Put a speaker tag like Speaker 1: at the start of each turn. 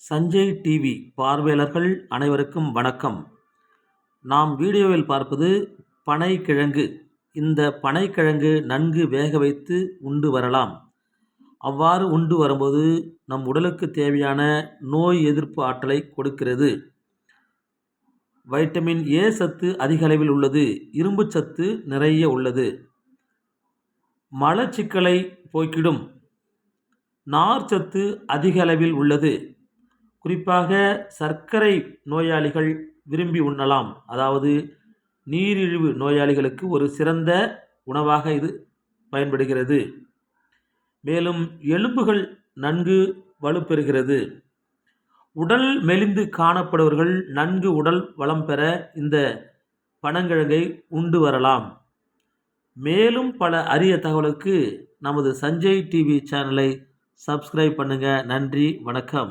Speaker 1: Sanjay TV பார்வையாளர்கள் அனைவருக்கும் வணக்கம். நாம் வீடியோவில் பார்ப்பது பனைக்கிழங்கு. இந்த பனைக்கிழங்கு நன்கு வேக வைத்து உண்டு வரலாம். அவ்வாறு உண்டு வரும்போது நம் உடலுக்கு தேவையான நோய் எதிர்ப்பு ஆற்றலை கொடுக்கிறது. வைட்டமின் ஏ சத்து அதிக அளவில் உள்ளது. இரும்பு சத்து நிறைய உள்ளது. மலச்சிக்கலை போக்கிடும். நார்ச்சத்து அதிக அளவில் உள்ளது. குறிப்பாக சர்க்கரை நோயாளிகள் விரும்பி உண்ணலாம். அதாவது நீரிழிவு நோயாளிகளுக்கு ஒரு சிறந்த உணவாக இது பயன்படுகிறது. மேலும் எலும்புகள் நன்கு வலுப்பெறுகிறது. உடல் மெலிந்து காணப்படுபவர்கள் நன்கு உடல் வளம் பெற இந்த பனங்கிழங்கை உண்டு வரலாம். மேலும் பல அரிய தகவலுக்கு நமது சஞ்சய் டிவி சேனலை சப்ஸ்கிரைப் பண்ணுங்க. நன்றி, வணக்கம்.